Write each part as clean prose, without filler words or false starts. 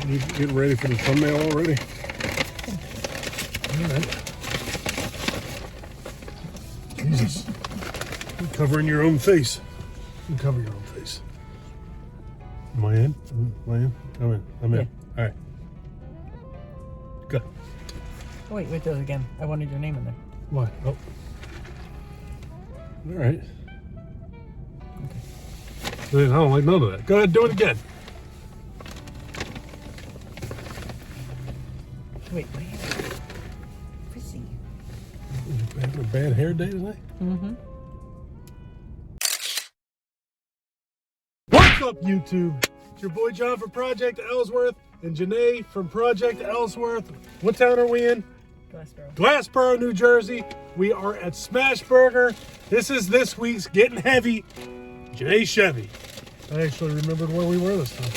You getting ready for the thumbnail already? All right. Jesus. You're covering your own face. You cover your own face. Am I in? Am I in? I'm in. Yeah. All right. Go. Oh, wait, do it again. I wanted your name in there. Why? Oh. All right. Okay. I don't like none of that. Go ahead, do it again. Wait, my hair. Frizzy. You having a bad hair day tonight? Mm-hmm. What's up, YouTube? It's your boy John from Project Ellsworth and Janay from Project Ellsworth. What town are we in? Glassborough. Glassborough, New Jersey. We are at Smashburger. This is this week's Getting Heavy Janay Chevy. I actually remembered where we were this time.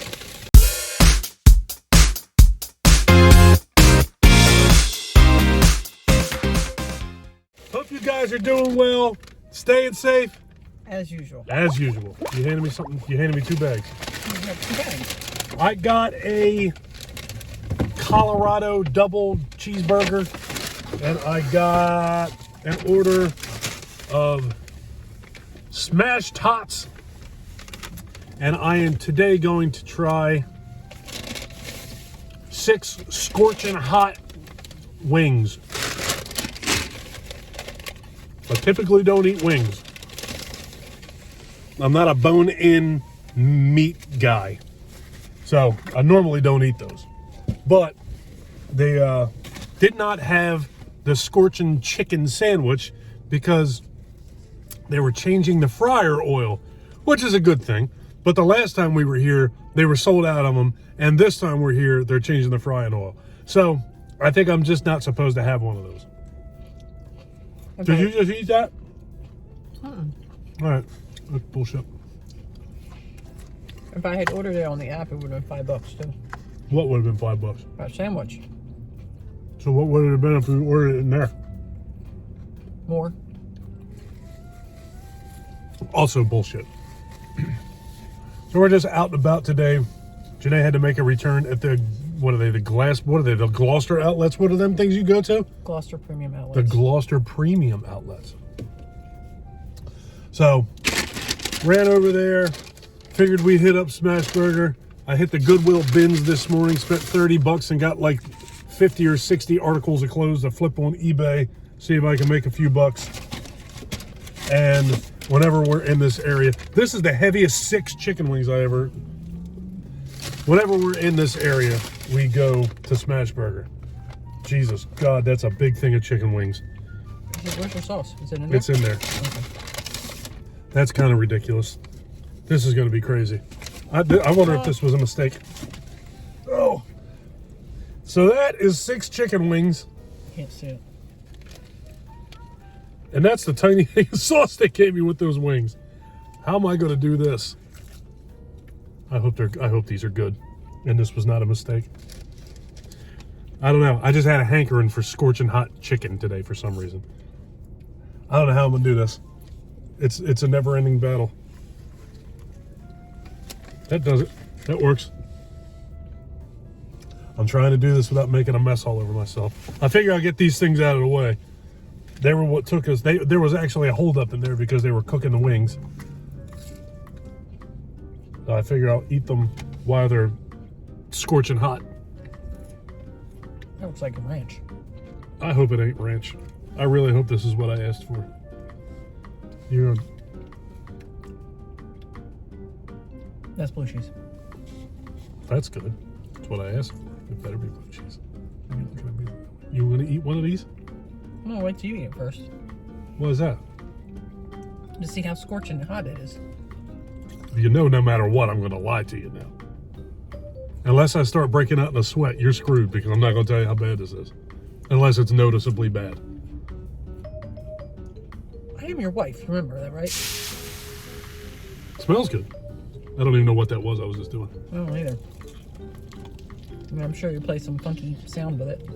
Hope you guys are doing well, staying safe. As usual. As usual. You handed me something. You handed me 2 bags. You have 2 bags. I got a Colorado double cheeseburger, and I got an order of smashed tots, and I am today going to try 6 scorching hot wings. I typically don't eat wings. I'm not a bone-in meat guy, so I normally don't eat those. But they did not have the scorching chicken sandwich because they were changing the fryer oil, which is a good thing. But the last time we were here, they were sold out of them, and this time we're here, they're changing the frying oil. So I think I'm just not supposed to have one of those. Okay. Did you just eat that? Uh-uh. All right, that's bullshit. If I had ordered it on the app, it would have been $5 too. What would have been $5? A sandwich. So what would it have been if we ordered it in there? More. Also bullshit. So we're just out and about today. Janay had to make a return at the, the Gloucester outlets? What are them things you go to? Gloucester Premium Outlets. The Gloucester Premium outlets. So, ran over there, figured we'd hit up Smashburger. I hit the Goodwill bins this morning, spent $30 and got like 50 or 60 articles of clothes to flip on eBay, see if I can make a few bucks. And whenever we're in this area, this is the heaviest 6 chicken wings I ever. Whenever we're in this area, we go to Smashburger. Jesus, God, that's a big thing of chicken wings. Where's your sauce? Is it in there? It's in there. Okay. That's kind of ridiculous. This is going to be crazy. I wonder if this was a mistake. Oh. So that is 6 chicken wings. Can't see it. And that's the tiny thing of sauce they gave me with those wings. How am I going to do this? I hope these are good. And this was not a mistake. I don't know. I just had a hankering for scorching hot chicken today for some reason. I don't know how I'm going to do this. It's a never-ending battle. That does it. That works. I'm trying to do this without making a mess all over myself. I figure I'll get these things out of the way. They were what took us. There was actually a holdup in there because they were cooking the wings. So I figure I'll eat them while they're scorching hot. That looks like a ranch. I hope it ain't ranch. I really hope this is what I asked for. That's blue cheese. That's good. That's what I asked for. It better be blue cheese. You gonna eat one of these? No, wait till you eat it first. What is that? To see how scorching hot it is. You know, no matter what, I'm gonna lie to you now. Unless I start breaking out in a sweat, you're screwed because I'm not gonna tell you how bad this is. Unless it's noticeably bad. I am your wife, you remember that, right? Smells good. I don't even know what that was I was just doing. I don't either. I mean, I'm sure you play some funky sound with it.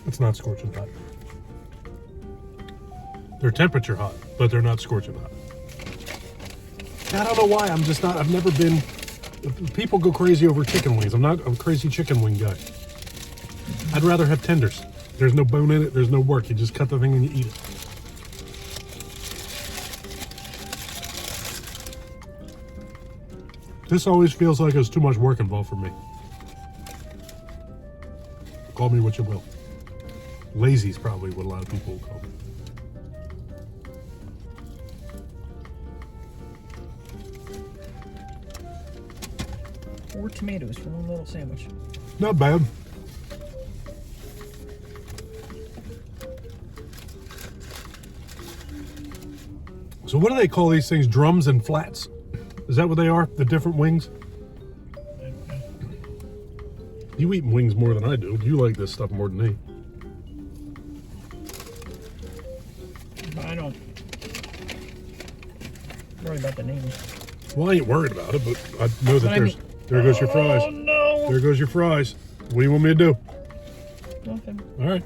It's not scorching hot. They're temperature hot, but they're not scorching hot. I don't know why. I'm just not. I've never been. People go crazy over chicken wings. I'm not a crazy chicken wing guy. I'd rather have tenders. There's no bone in it. There's no work. You just cut the thing and you eat it. This always feels like there's too much work involved for me. Call me what you will. Lazy is probably what a lot of people will call me. Four tomatoes for one little sandwich. Not bad. So what do they call these things? Drums and flats? Is that what they are? The different wings? You eat wings more than I do. You like this stuff more than me. I don't worry about the names. Well, I ain't worried about it, but I know that there's... There goes your fries. Oh, no. There goes your fries. What do you want me to do? Nothing. All right.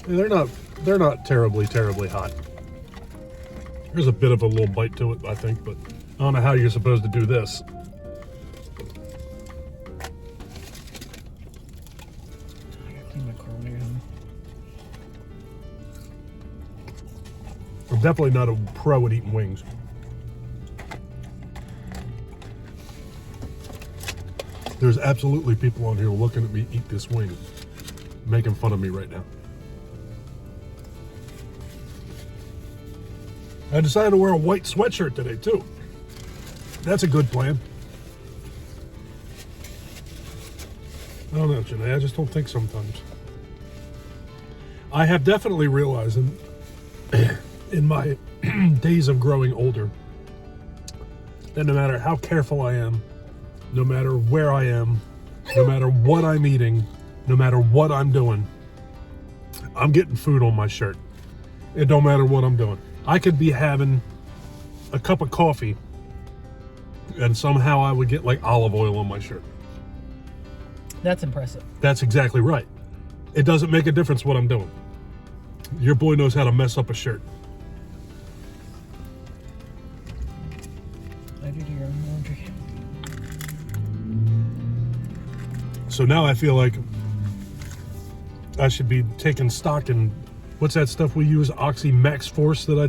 Yeah, they're not terribly hot. There's a bit of a little bite to it, I think, but I don't know how you're supposed to do this. I'm definitely not a pro at eating wings. There's absolutely people on here looking at me eat this wing, making fun of me right now. I decided to wear a white sweatshirt today too. That's a good plan. I don't know, Janay, I just don't think sometimes. I have definitely realized in my days of growing older that no matter how careful I am, no matter where I am, no matter what I'm eating, no matter what I'm doing, I'm getting food on my shirt. It don't matter what I'm doing. I could be having a cup of coffee and somehow I would get like olive oil on my shirt. That's impressive. That's exactly right. It doesn't make a difference what I'm doing. Your boy knows how to mess up a shirt. I do your own laundry. So now I feel like I should be taking stock in, what's that stuff we use? Oxy Max Force that I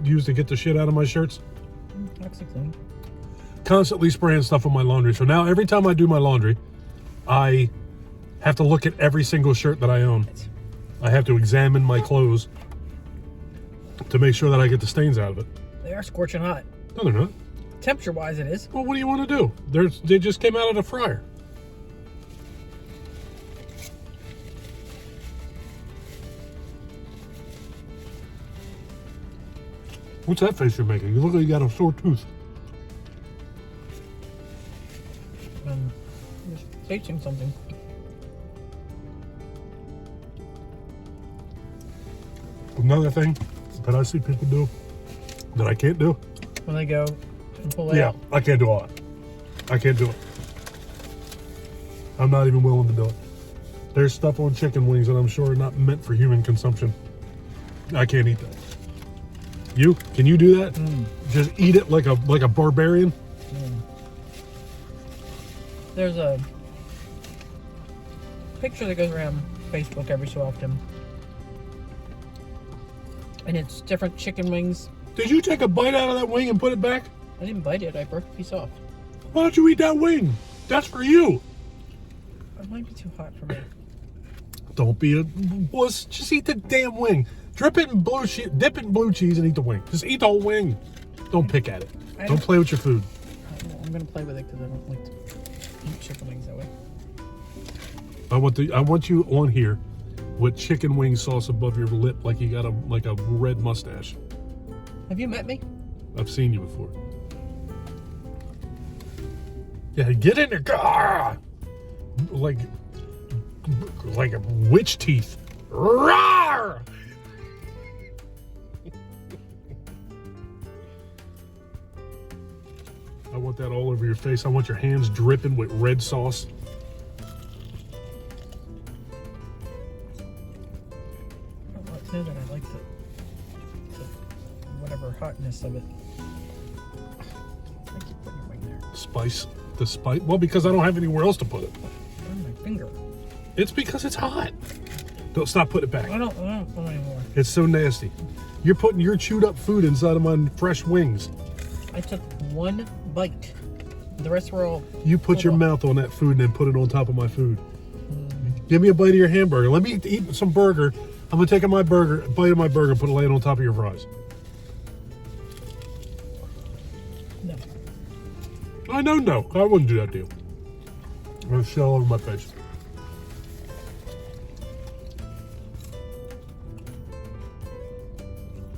use to get the shit out of my shirts? OxyClean. Constantly spraying stuff on my laundry. So now every time I do my laundry, I have to look at every single shirt that I own. I have to examine my clothes to make sure that I get the stains out of it. They are scorching hot. No, they're not. Temperature-wise, it is. Well, what do you want to do? They just came out of the fryer. What's that face you're making? You look like you got a sore tooth. Just tasting something. Another thing that I see people do that I can't do. When they go and pull it out. I can't do all that. I can't do it. I'm not even willing to do it. There's stuff on chicken wings that I'm sure are not meant for human consumption. I can't eat that. You? Can you do that? Just eat it like a barbarian? There's a picture that goes around Facebook every so often. And it's different chicken wings. Did you take a bite out of that wing and put it back? I didn't bite it, I broke a piece off. Why don't you eat that wing? That's for you. It might be too hot for me. Don't be a wuss. Just eat the damn wing. Dip it in blue cheese and eat the wing. Just eat the whole wing. Don't pick at it. Don't play with your food. I'm gonna play with it because I don't like to eat chicken wings that way. I want you on here with chicken wing sauce above your lip like you got a red mustache. Have you met me? I've seen you before. Yeah, get in there. Gah! Like a witch teeth. Rawr! I want that all over your face. I want your hands dripping with red sauce. spiciness of it. I keep putting your wing there. Spice. The spice. Well, because I don't have anywhere else to put it. On my finger. It's because it's hot. Don't stop putting it back. I don't want anymore. It's so nasty. You're putting your chewed up food inside of my fresh wings. I took one bite. The rest were all. You put your mouth on that food and then put it on top of my food. Give me a bite of your hamburger. Let me eat some burger. I'm gonna take a bite of my burger and lay it on top of your fries. No. I know, no. I wouldn't do that to you. I'm gonna shell all over my face.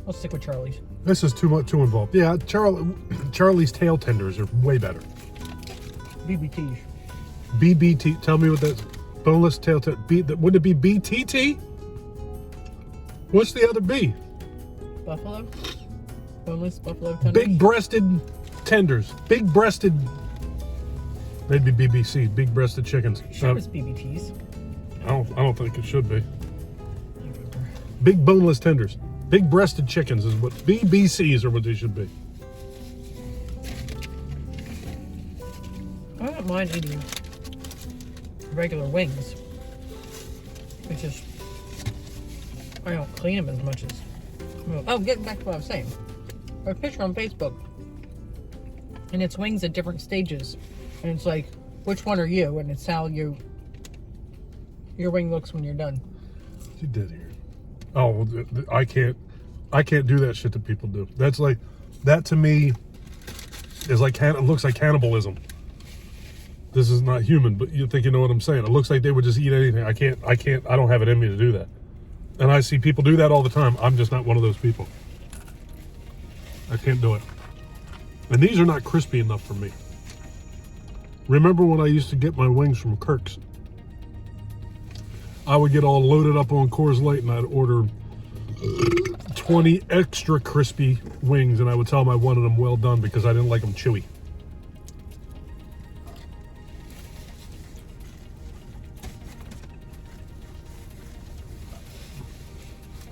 I'll stick with Charlie's. This is too involved. Yeah, Charlie's tail tenders are way better. BBTs. BBT. Tell me what that's. Boneless tail tender. Wouldn't it be BTT? What's the other B? Buffalo? Boneless buffalo tenders? Big-breasted tenders. Big-breasted. They'd be BBC. Big-breasted chickens. Sure, it's BBTs. I don't think it should be. Big boneless tenders. Big-breasted chickens is what BBCs are what they should be. I don't mind eating regular wings. It's just I don't clean them as much as. Oh, getting back to what I was saying. A picture on Facebook, and it's wings at different stages, and it's like, which one are you? And it's how your wing looks when you're done. You did here. Oh, I can't do that shit that people do. That's like, that to me is like, it looks like cannibalism. This is not human, but you think you know what I'm saying. It looks like they would just eat anything. I don't have it in me to do that. And I see people do that all the time. I'm just not one of those people. I can't do it. And these are not crispy enough for me. Remember when I used to get my wings from Kirk's? I would get all loaded up on Coors Light and I'd order 20 extra crispy wings, and I would tell them I wanted them well done because I didn't like them chewy.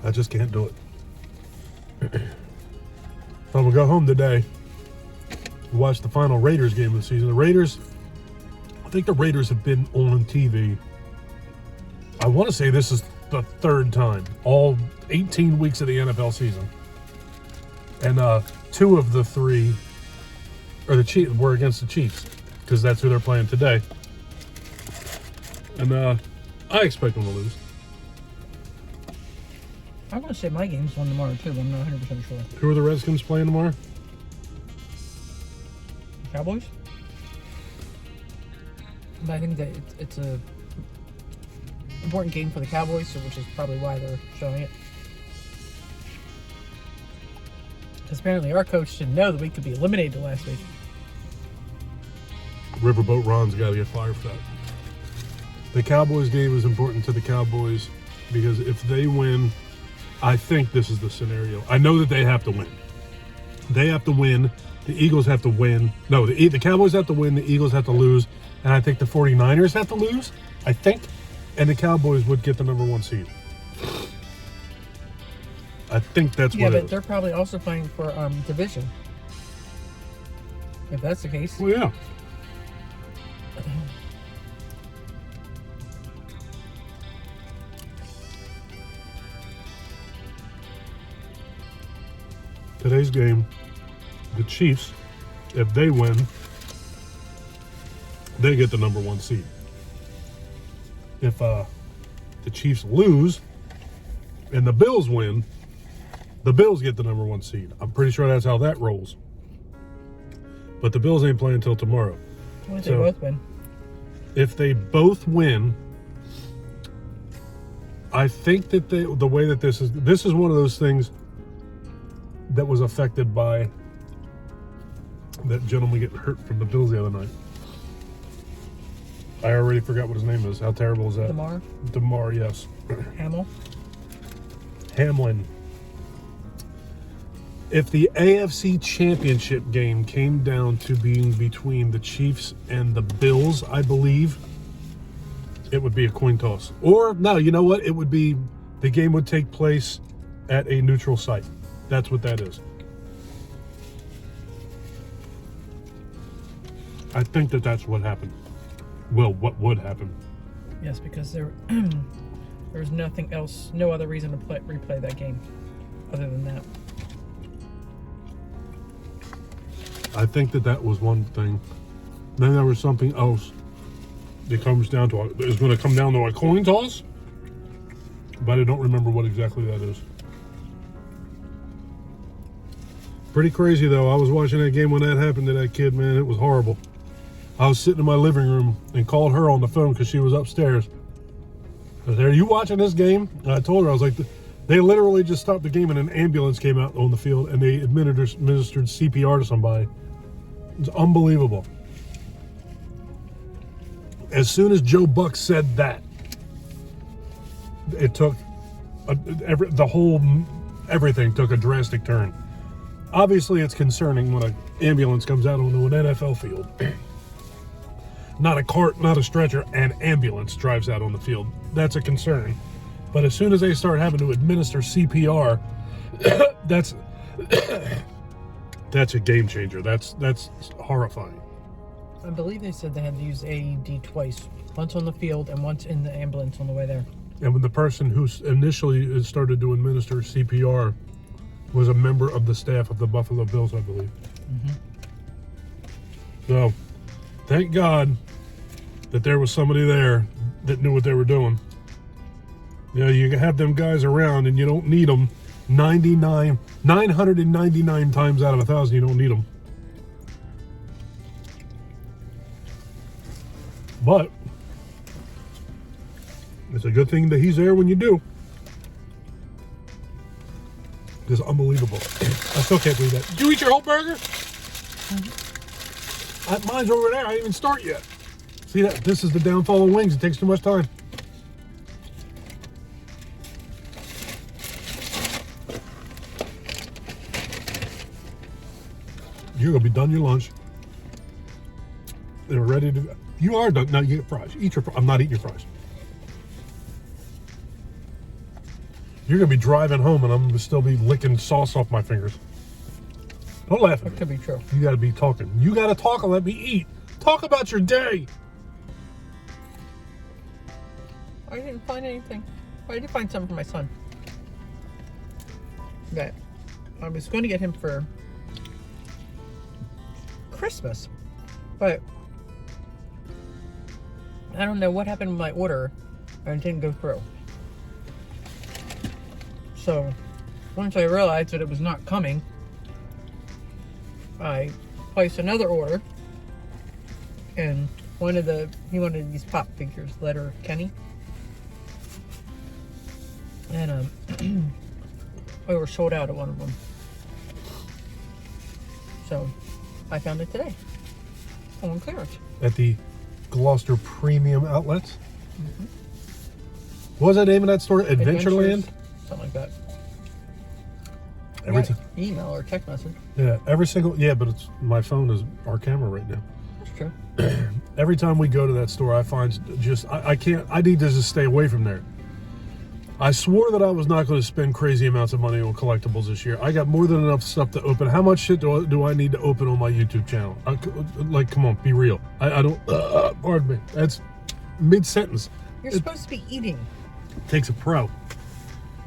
I just can't do it. I'm gonna go home today, watch the final Raiders game of the season. I think the Raiders have been on TV. I want to say this is the third time, all 18 weeks of the NFL season. And 2 of the 3 were against the Chiefs, because that's who they're playing today. And I expect them to lose. I'm going to say my game's on tomorrow too, but I'm not 100% sure. Who are the Redskins playing tomorrow? Cowboys? But I think that it's a important game for the Cowboys, so which is probably why they're showing it. Because apparently our coach didn't know that we could be eliminated last week. Riverboat Ron's got to get fired for that. The Cowboys game is important to the Cowboys because if they win, I think this is the scenario. I know that they have to win. They have to win. The Eagles have to win. No, the Cowboys have to win. The Eagles have to lose. And I think the 49ers have to lose. I think. And the Cowboys would get the number 1 seed. I think that's what it is. Yeah, but they're probably also playing for division. If that's the case. Well, yeah. Today's game, the Chiefs, if they win, they get the number 1 seed. If the Chiefs lose and the Bills win, the Bills get the number 1 seed. I'm pretty sure that's how that rolls. But the Bills ain't playing until tomorrow. What if they both win? If they both win, I think that the way that this is one of those things that was affected by that gentleman getting hurt from the Bills the other night. I already forgot what his name is. How terrible is that? DeMar, yes. Hamlin. If the AFC Championship game came down to being between the Chiefs and the Bills, I believe, it would be a coin toss. Or, no, you know what? It would be, the game would take place at a neutral site. That's what that is. I think that that's what happened. Well, what would happen? Yes, because there's nothing else, no other reason to replay that game other than that. I think that that was one thing. Then there was something else that comes down to, is going to come down to a coin toss, but I don't remember what exactly that is. Pretty crazy though. I was watching that game when that happened to that kid, man. It was horrible. I was sitting in my living room and called her on the phone because she was upstairs. I said, "Are you watching this game?" And I told her, I was like, they literally just stopped the game and an ambulance came out on the field and they administered CPR to somebody. It's unbelievable. As soon as Joe Buck said that, it took everything took a drastic turn. Obviously, it's concerning when an ambulance comes out onto an NFL field. Not a cart, not a stretcher, an ambulance drives out on the field. That's a concern. But as soon as they start having to administer CPR, that's a game changer. That's horrifying. I believe they said they had to use AED twice. Once on the field and once in the ambulance on the way there. And when the person who initially started to administer CPR was a member of the staff of the Buffalo Bills, I believe. Mm-hmm. So, thank God that there was somebody there that knew what they were doing. You know, you have them guys around and you don't need them 999 times out of 1,000, you don't need them. But it's a good thing that he's there when you do. It's unbelievable. I still can't believe that. Did you eat your whole burger? Mm-hmm. Mine's over there. I didn't even start yet. See that? This is the downfall of wings. It takes too much time. You're gonna be done your lunch. They're ready to go. You are done. Now you get fries. Eat your fries. I'm not eating your fries. You're gonna be driving home and I'm gonna still be licking sauce off my fingers. Don't laugh at me. That could be true. You gotta be talking. You gotta talk and let me eat. Talk about your day. I didn't find anything. I did find something for my son. That I was going to get him for Christmas, but I don't know what happened with my order and it didn't go through. So once I realized that it was not coming, I placed another order, and he wanted these pop figures, letter Kenny, and we were sold out of one of them. So I found it today on clearance at the Gloucester Premium Outlets. Mm-hmm. What was the name of that store? Adventureland? Something like that. Every time. Email or text message. Yeah, but it's my phone is our camera right now. That's true. Every time we go to that store, I find I need to just stay away from there. I swore that I was not going to spend crazy amounts of money on collectibles this year. I got more than enough stuff to open. How much shit do I need to open on my YouTube channel? Come on, be real. I don't, pardon me. That's mid-sentence. You're supposed to be eating. Takes a pro.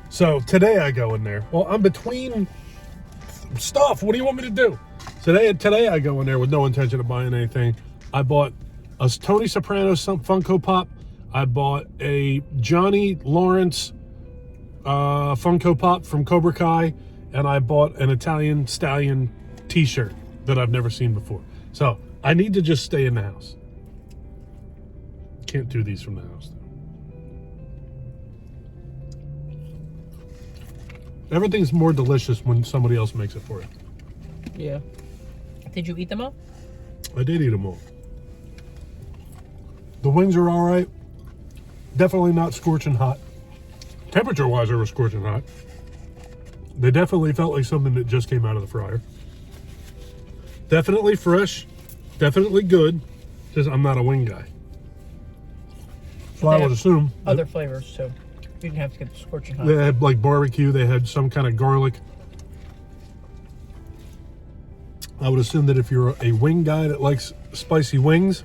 So today I go in there. Well, I'm between stuff. What do you want me to do? Today I go in there with no intention of buying anything. I bought a Tony Soprano Funko Pop. I bought a Johnny Lawrence Funko Pop from Cobra Kai, and I bought an Italian Stallion t-shirt that I've never seen before. So I need to just stay in the house. Can't do these from the house though. Everything's more delicious when somebody else makes it for you. Yeah. Did you eat them all? I did eat them all. The wings are all right. Definitely not scorching hot. Temperature-wise, they were scorching hot. They definitely felt like something that just came out of the fryer. Definitely fresh. Definitely good. Just I'm not a wing guy. So I would assume. Other flavors, too. You didn't have to get the scorching hot. They had like barbecue. They had some kind of garlic. I would assume that if you're a wing guy that likes spicy wings,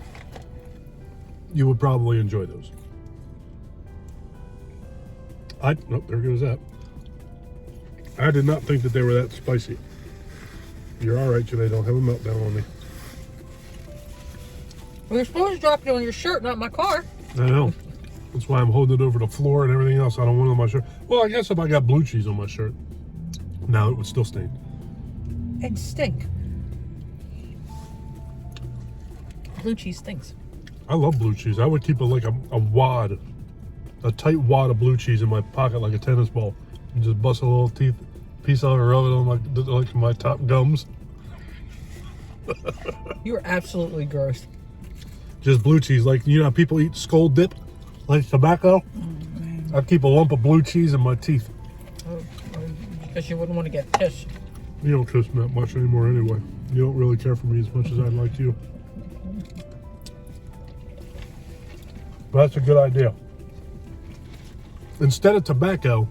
you would probably enjoy those. Nope, there goes that. I did not think that they were that spicy. You're all right, Janay. Don't have a meltdown on me. Well, you're supposed to drop it on your shirt, not my car. I know. That's why I'm holding it over the floor and everything else. I don't want it on my shirt. Well, I guess if I got blue cheese on my shirt, now it would still stain. It'd stink. Blue cheese stinks. I love blue cheese. I would keep it like a wad, a tight wad of blue cheese in my pocket like a tennis ball. And just bust a little piece out and rub it on like my top gums. You are absolutely gross. Just blue cheese. Like, you know how people eat skull dip? Like tobacco? I keep a lump of blue cheese in my teeth. Oh, because you wouldn't want to get pissed. You don't kiss me that much anymore anyway. You don't really care for me as much as I'd like you. But that's a good idea. Instead of tobacco,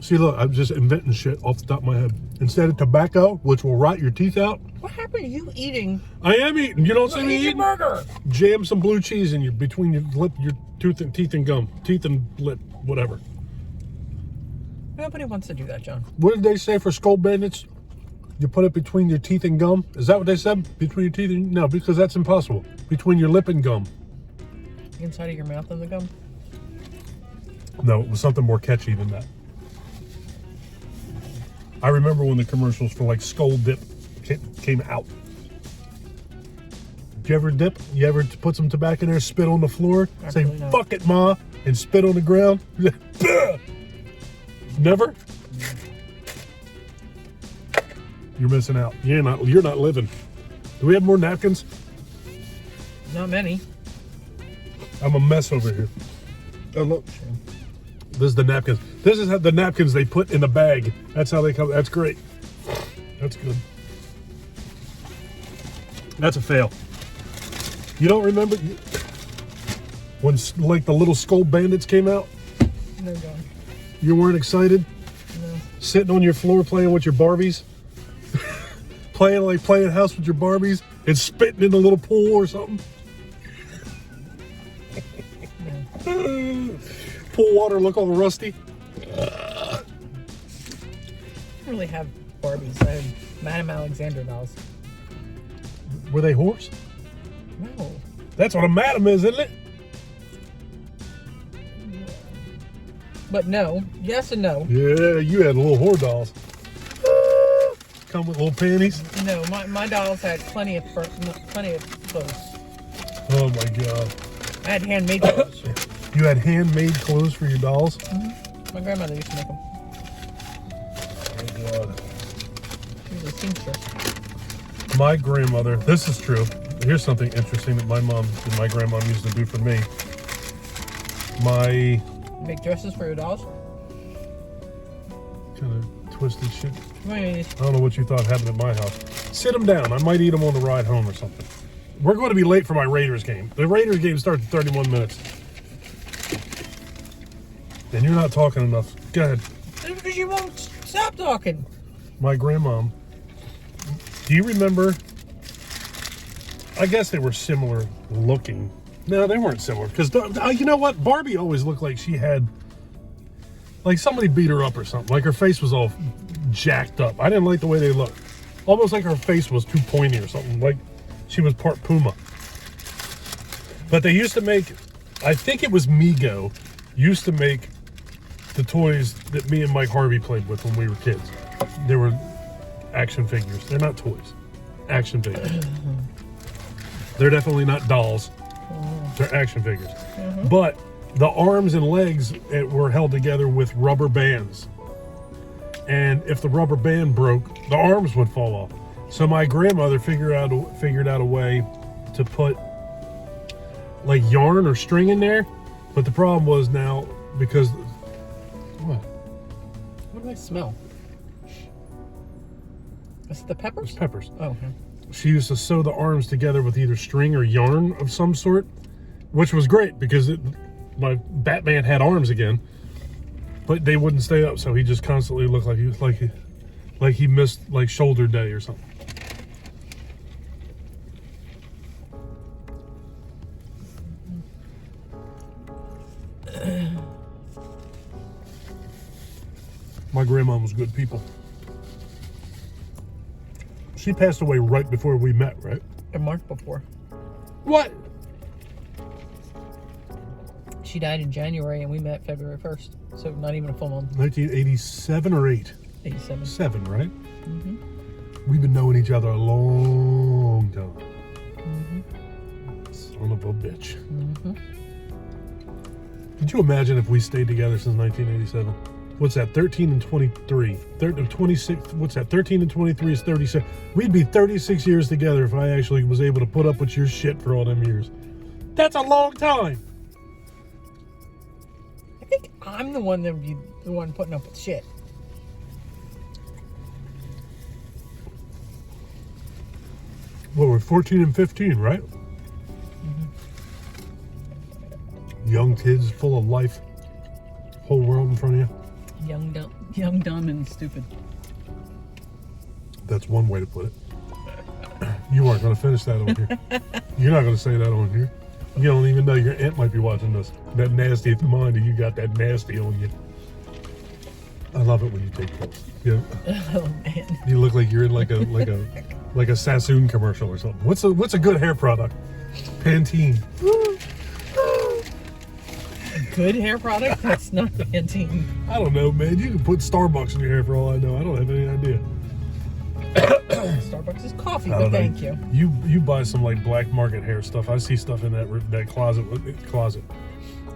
see, look, I'm just inventing shit off the top of my head. Instead of tobacco, which will rot your teeth out. What happened to you eating? I am eating. You don't see me eating? Burger. Jam some blue cheese in between your lip, your teeth and gum. Teeth and lip, whatever. Nobody wants to do that, John. What did they say for skull bandits? You put it between your teeth and gum? Is that what they said? Between your teeth and... No, because that's impossible. Between your lip and gum. Inside of your mouth and the gum? No, it was something more catchy than that. I remember when the commercials for like Skull Dip came out. Did you ever dip? You ever put some tobacco in there, spit on the floor, Absolutely say, not. fuck it, Ma, and spit on the ground? Never? You're missing out. You're not living. Do we have more napkins? Not many. I'm a mess over here. Oh, look. This is the napkins. This is how the napkins they put in the bag. That's how they come. That's great. That's good. That's a fail. You don't remember when like the little Skull Bandits came out? No, John. You weren't excited? No. Sitting on your floor playing with your Barbies? playing house with your Barbies and spitting in a little pool or something? Pool water look all rusty. I don't really have Barbies. I have Madame Alexander dolls. Were they horse? No. That's what a madam is, isn't it? But no. Yes and no. Yeah, you had little whore dolls. Come with little panties. No, my dolls had plenty of clothes. Oh my god. I had handmade clothes. You had handmade clothes for your dolls? Mm-hmm. My grandmother used to make them. Oh god. She was a seamstress. My grandmother, this is true. Here's something interesting that my mom and my grandma used to do for me. Make dresses for your dolls? Kind of twisted shit. Right. I don't know what you thought happened at my house. Sit them down. I might eat them on the ride home or something. We're going to be late for my Raiders game. The Raiders game starts in 31 minutes. And you're not talking enough. Go ahead. That's because you won't stop talking. My grandmom. Do you remember? I guess they were similar looking. No, they weren't similar. Because, you know what? Barbie always looked like she had... Like somebody beat her up or something. Like her face was all jacked up. I didn't like the way they looked. Almost like her face was too pointy or something. Like she was part Puma. But they used to make... I think it was Mego. Used to make the toys that me and Mike Harvey played with when we were kids. They were action figures. They're not toys. Action figures. They're definitely not dolls. They're action figures. Mm-hmm. But the arms and legs were held together with rubber bands. And if the rubber band broke, the arms would fall off. So my grandmother figured out a way to put like yarn or string in there. But the problem was now, because... What? What do I smell? Is it the peppers? It's peppers. Oh, okay. She used to sew the arms together with either string or yarn of some sort, which was great because my Batman had arms again, but they wouldn't stay up, so he just constantly looked like he missed like shoulder day or something. My grandma was good people. She passed away right before we met, right? A month before. What? She died in January and we met February 1st. So not even a full month. 1987 or 8? 87. 7, right? Mm-hmm. We've been knowing each other a long time. Mm-hmm. Son of a bitch. Mm-hmm. Could you imagine if we stayed together since 1987? What's that? 13 and 23. 26. What's that? 13 and 23 is 36. We'd be 36 years together if I actually was able to put up with your shit for all them years. That's a long time. I think I'm the one that would be the one putting up with shit. Well, we're 14 and 15, right? Mm-hmm. Young kids, full of life. Whole world in front of you. Young, dumb, and stupid. That's one way to put it. You aren't going to finish that on here. You're not going to say that on here. You don't even know your aunt might be watching this. That nasty mind, you got that nasty on you. I love it when you take pills. Yeah. Oh man. You look like you're in like a Sassoon commercial or something. What's a good hair product? Pantene. Good hair product? That's not Pantene. I don't know, man. You can put Starbucks in your hair for all I know. I don't have any idea. Starbucks is coffee, I but don't know. thank you. You buy some like black market hair stuff. I see stuff in that closet.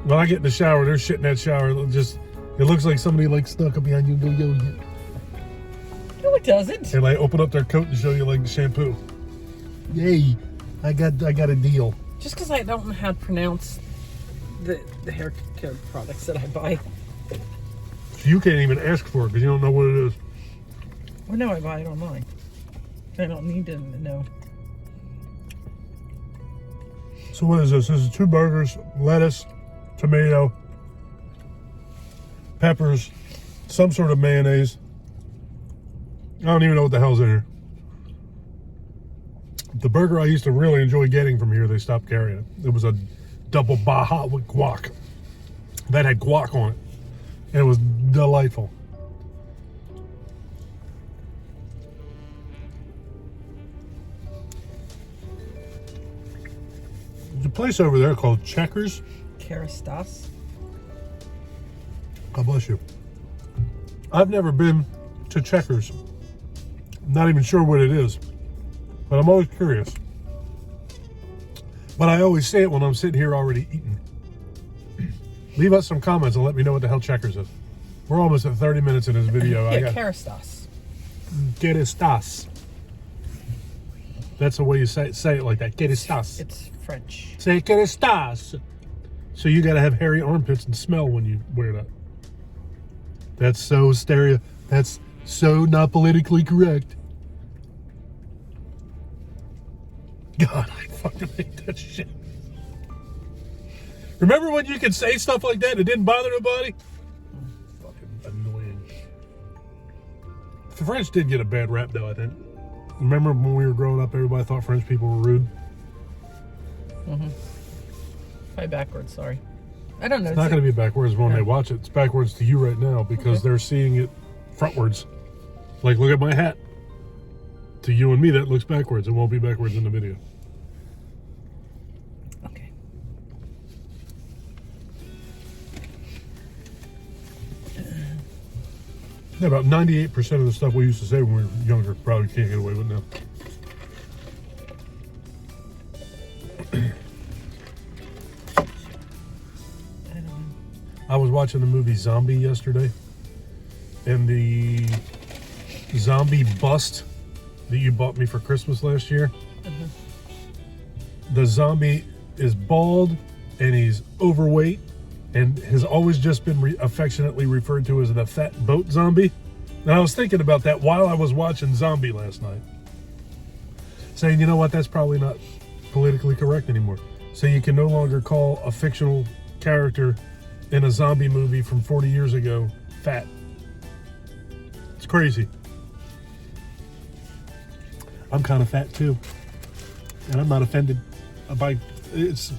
When I get in the shower, there's shit in that shower. It looks like somebody like snuck up behind you and go, yo. No, it doesn't. And like open up their coat and show you like shampoo. Yay! I got a deal. Just because I don't know how to pronounce the hair care products that I buy. You can't even ask for it because you don't know what it is. Well, no, I buy it online. I don't need to know. So what is this? This is 2 burgers, lettuce, tomato, peppers, some sort of mayonnaise. I don't even know what the hell's in here. The burger I used to really enjoy getting from here, they stopped carrying it. It was a double Baja with guac. That had guac on it. And it was delightful. There's a place over there called Checkers. Kerastas. God bless you. I've never been to Checkers. I'm not even sure what it is. But I'm always curious. But I always say it when I'm sitting here already eating. Leave us some comments and let me know what the hell Checkers is. We're almost at 30 minutes in this video. Yeah, Kerastas. Kerastas. That's the way you say it like that. Kerastas. It's French. Say Kerastas. So you got to have hairy armpits and smell when you wear that. That's so That's so not politically correct. God, I fucking hate that shit. Remember when you could say stuff like that and it didn't bother nobody? Fucking annoying. The French did get a bad rap though, I think. Remember when we were growing up, everybody thought French people were rude? Mm-hmm. Probably backwards, sorry. I don't know. It's not going to be backwards when No. they watch it. It's backwards to you right now because Okay. they're seeing it frontwards. Like, look at my hat. To you and me, that looks backwards. It won't be backwards in the video. Okay. Yeah, about 98% of the stuff we used to say when we were younger probably can't get away with now. I don't know. I was watching the movie Zombie yesterday, and the zombie bust that you bought me for Christmas last year, the zombie is bald and he's overweight and has always just been affectionately referred to as the fat boat zombie. And I was thinking about that while I was watching Zombie last night, saying, you know what, that's probably not politically correct anymore. So you can no longer call a fictional character in a zombie movie from 40 years ago fat. It's crazy. I'm kind of fat too, and I'm not offended by it's.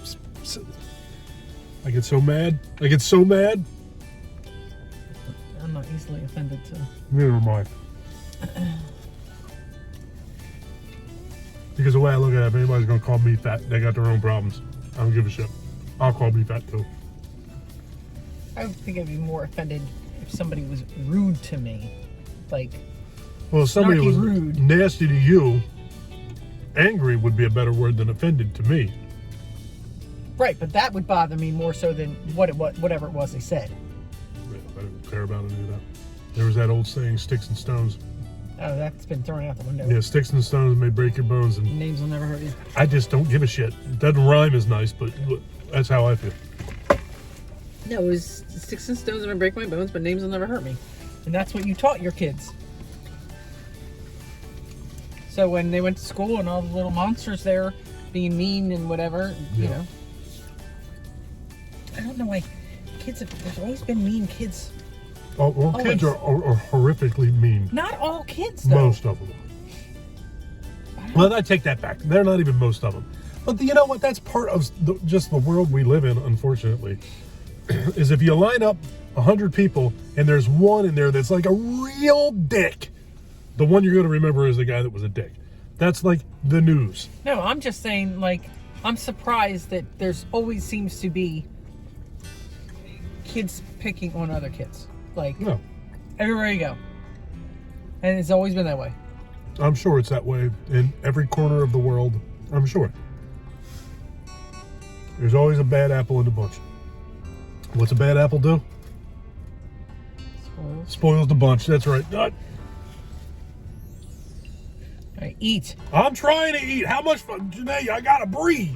I get so mad. I'm not not easily offended, so. Neither am I. Because the way I look at it, if anybody's gonna call me fat, they got their own problems. I don't give a shit. I'll call me fat too. I would think I'd be more offended if somebody was rude to me. Like, well, if somebody snarky was rude. nasty to you, angry would be a better word than offended to me. Right, but that would bother me more so than whatever it was they said. I don't care about any of that. There was that old saying, sticks and stones. Oh, that's been thrown out the window. Yeah, sticks and stones may break your bones. And Names will never hurt you. I just don't give a shit. It doesn't rhyme as nice, but that's how I feel. No, it was sticks and stones may break my bones, but names will never hurt me. And that's what you taught your kids. So when they went to school and all the little monsters there being mean and whatever, you know. I don't know why kids there's always been mean kids. Oh, well, kids are horrifically mean. Not all kids, though. Most of them. Well, I take that back. They're not even most of them. But you know what? That's part of just the world we live in, unfortunately. Is if you line up 100 people and there's one in there that's like a real dick, the one you're going to remember is the guy that was a dick. That's like the news. No, I'm just saying, like, I'm surprised that there's always seems to be kids picking on other kids. Like, No. everywhere you go. And it's always been that way. I'm sure it's that way in every corner of the world. I'm sure. There's always a bad apple in the bunch. What's a bad apple do? Spoils the bunch. That's right. Alright, eat. I'm trying to eat. How much fun? Janay, I gotta breathe.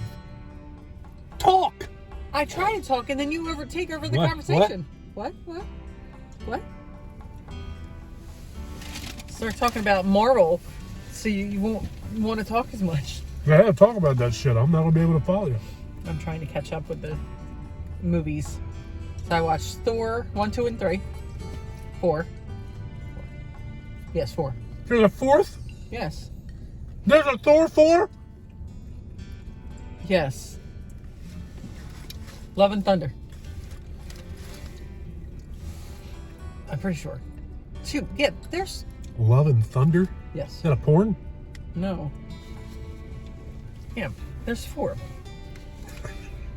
Talk. I try to talk and then you take over the What? conversation. What? Start talking about Marvel so you won't want to talk as much. I have to talk about that shit. I'm not gonna be able to follow you. I'm trying to catch up with the movies. So I watched Thor 1, 2, and 3. 4. Yes, 4. There's a fourth? Yes. There's a Thor 4? Yes. Love and Thunder. I'm pretty sure. 2. Yeah, there's... Love and Thunder? Yes. Is that a porn? No. Yeah, there's 4 of them.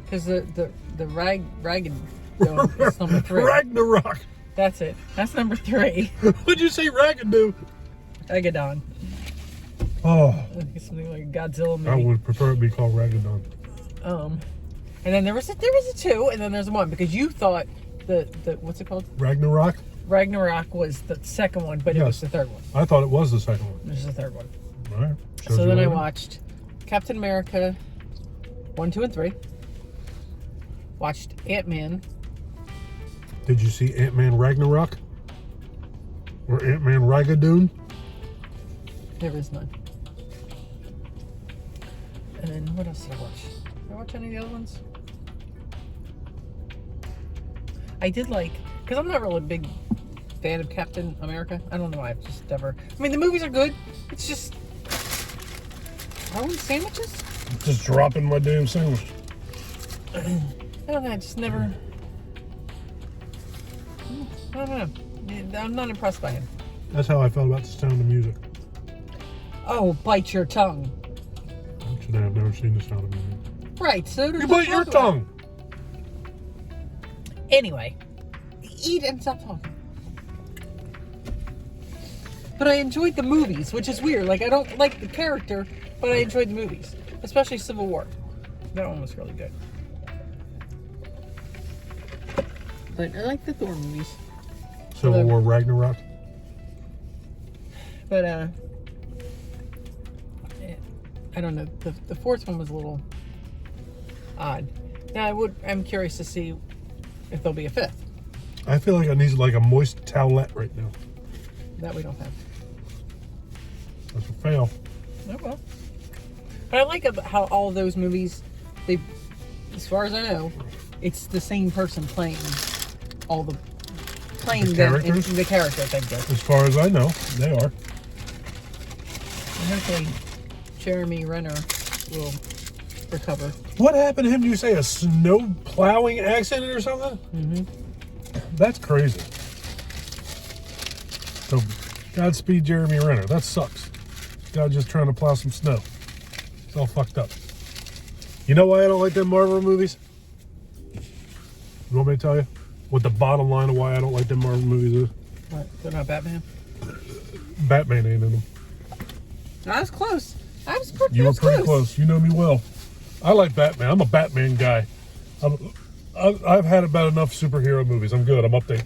Because the ragged dome is number 3. Ragnarok. That's it. That's number 3. What'd you say Ragadoo? Agadon. Oh. I think it's something like a Godzilla movie. I would prefer it be called Ragadon. And then there was a 2, and then there's a 1 because you thought the what's it called? Ragnarok? Ragnarok was the second one, but it was the third one. I thought it was the second one. This is the third one. All right. So then I watched Captain America 1, 2, and 3. Watched Ant-Man. Did you see Ant-Man Ragnarok? Or Ant-Man Ragadoon? There is none. And then what else did I watch? Did I watch any of the other ones? I did because I'm not really a big fan of Captain America. I don't know why. I've just never. I mean, the movies are good. It's just. Throwing sandwiches? Just dropping my damn sandwich. I don't know. I just never. I don't know. I'm not impressed by him. That's how I felt about The Sound of Music. Oh, bite your tongue. Actually, I've never seen The Sound of Music. Right, so You bite your tongue! Anyway, eat and stop talking. But I enjoyed the movies, which is weird. Like, I don't like the character, but I enjoyed the movies. Especially Civil War. That one was really good. But I like the Thor movies. Civil War Ragnarok. But, I don't know. The fourth one was a little odd. Now, I'm curious to see if there'll be a fifth. I feel like I need like a moist towelette right now. That we don't have. That's a fail. Oh, well. But I like how all of those movies, as far as I know, it's the same person playing the characters? The character, thank you. As far as I know, they are. And hopefully Jeremy Renner will recover. What happened to him? Do you say a snow plowing accident or something? Mm-hmm. That's crazy. So, Godspeed Jeremy Renner. That sucks. Guy just trying to plow some snow. It's all fucked up. You know why I don't like them Marvel movies? You want me to tell you what the bottom line of why I don't like them Marvel movies is? What? They're not Batman? Batman ain't in them. I was close. I was pretty You were pretty close. You know me well. I like Batman. I'm a Batman guy. I've had about enough superhero movies. I'm good. I'm up to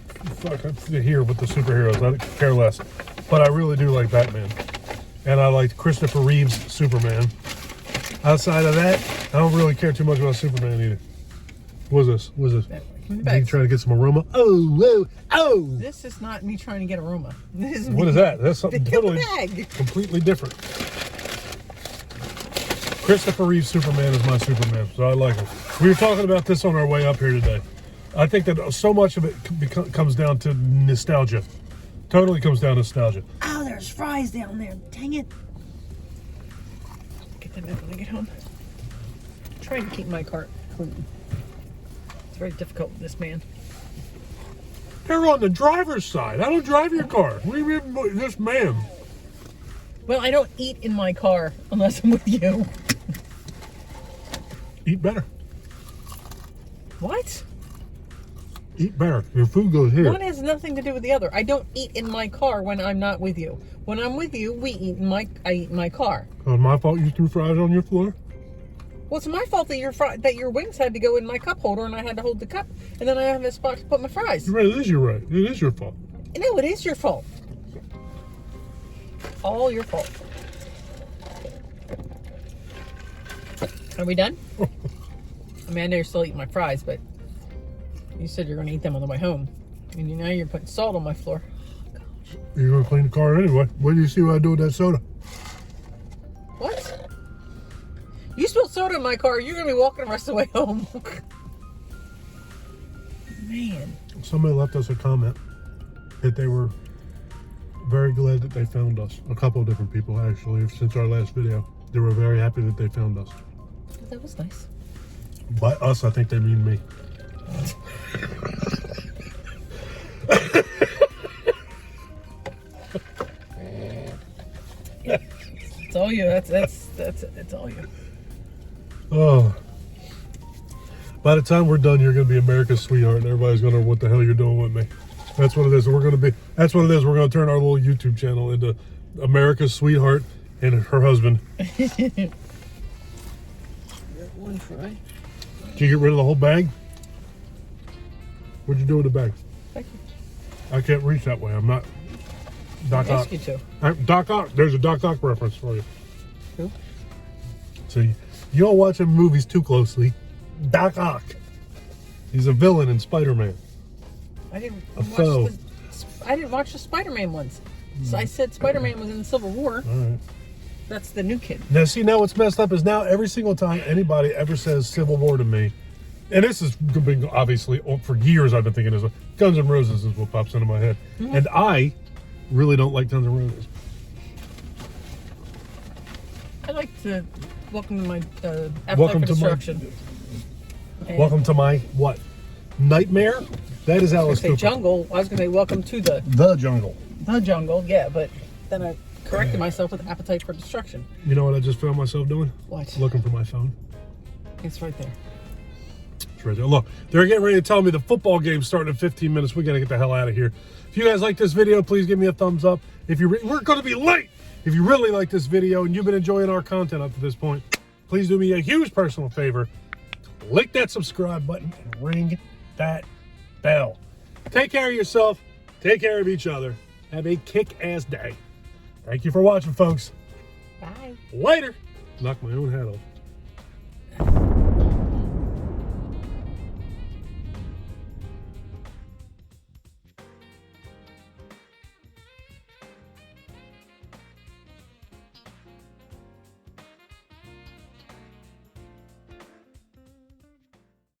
here with the superheroes. I care less. But I really do like Batman. And I liked Christopher Reeve's Superman. Outside of that, I don't really care too much about Superman either. What is this? You trying to get some aroma? Oh, whoa, oh! This is not me trying to get aroma. This is What is that? That's something totally, bag. completely different. Christopher Reeve's Superman is my Superman, so I like him. We were talking about this on our way up here today. I think that so much of it comes down to nostalgia. Totally comes down to nostalgia. Oh, there's fries down there. Dang it. Get them out when I get home. I'm trying to keep my cart clean. It's very difficult with this man. You're on the driver's side. I don't drive your car. What do you mean, this man? Well, I don't eat in my car unless I'm with you. Eat better. What? Eat better. Your food goes here. One has nothing to do with the other. I don't eat in my car when I'm not with you. When I'm with you, I eat in my car. Oh, it's my fault you threw fries on your floor? Well, it's my fault that your wings had to go in my cup holder and I had to hold the cup, and then I have a spot to put my fries. You're right. It is your right. It is your fault. No, it is your fault. All your fault. Are we done? Amanda, you're still eating my fries, but you said you're going to eat them on the way home. And now you're putting salt on my floor. You're going to clean the car anyway. What do you see what I do with that soda? What? You spilled soda in my car. You're going to be walking the rest of the way home. Man. Somebody left us a comment that they were very glad that they found us. A couple of different people, actually, since our last video. They were very happy that they found us. That was nice. By us, I think they mean me. It's all you. That's all you. Oh. By the time we're done, you're going to be America's sweetheart, and everybody's going to know what the hell you're doing with me. That's what it is. That's what it is. We're going to turn our little YouTube channel into America's sweetheart and her husband. One fry. Did you get rid of the whole bag? What'd you do with the bag? Thank you. I can't reach that way. I'm not Doc I Ock. asked you to. Doc Ock. There's a Doc Ock reference for you. Who? So you don't watch him movies too closely. Doc Ock. He's a villain in Spider-Man. I didn't watch the Spider-Man ones. So I said Spider-Man was in the Civil War. All right. That's the new kid. Now, see, now what's messed up is now every single time anybody ever says Civil War to me, and this has been obviously for years I've been thinking this, Guns N' Roses is what pops into my head. Mm-hmm. And I really don't like Guns N' Roses. I'd like to welcome to my Appetite for Destruction. Welcome to my what? Nightmare? That is Alice Cooper. Jungle. I was going to say welcome to the jungle. The jungle, yeah, but then I corrected myself with Appetite for Destruction. You know what I just found myself doing? What? Looking for my phone. It's right there. It's right there. Look, they're getting ready to tell me the football game's starting in 15 minutes. We got to get the hell out of here. If you guys like this video, please give me a thumbs up. If you we're going to be late. If you really like this video and you've been enjoying our content up to this point, please do me a huge personal favor. Click that subscribe button and ring that bell. Take care of yourself. Take care of each other. Have a kick-ass day. Thank you for watching, folks. Bye. Later. Knock my own hat off.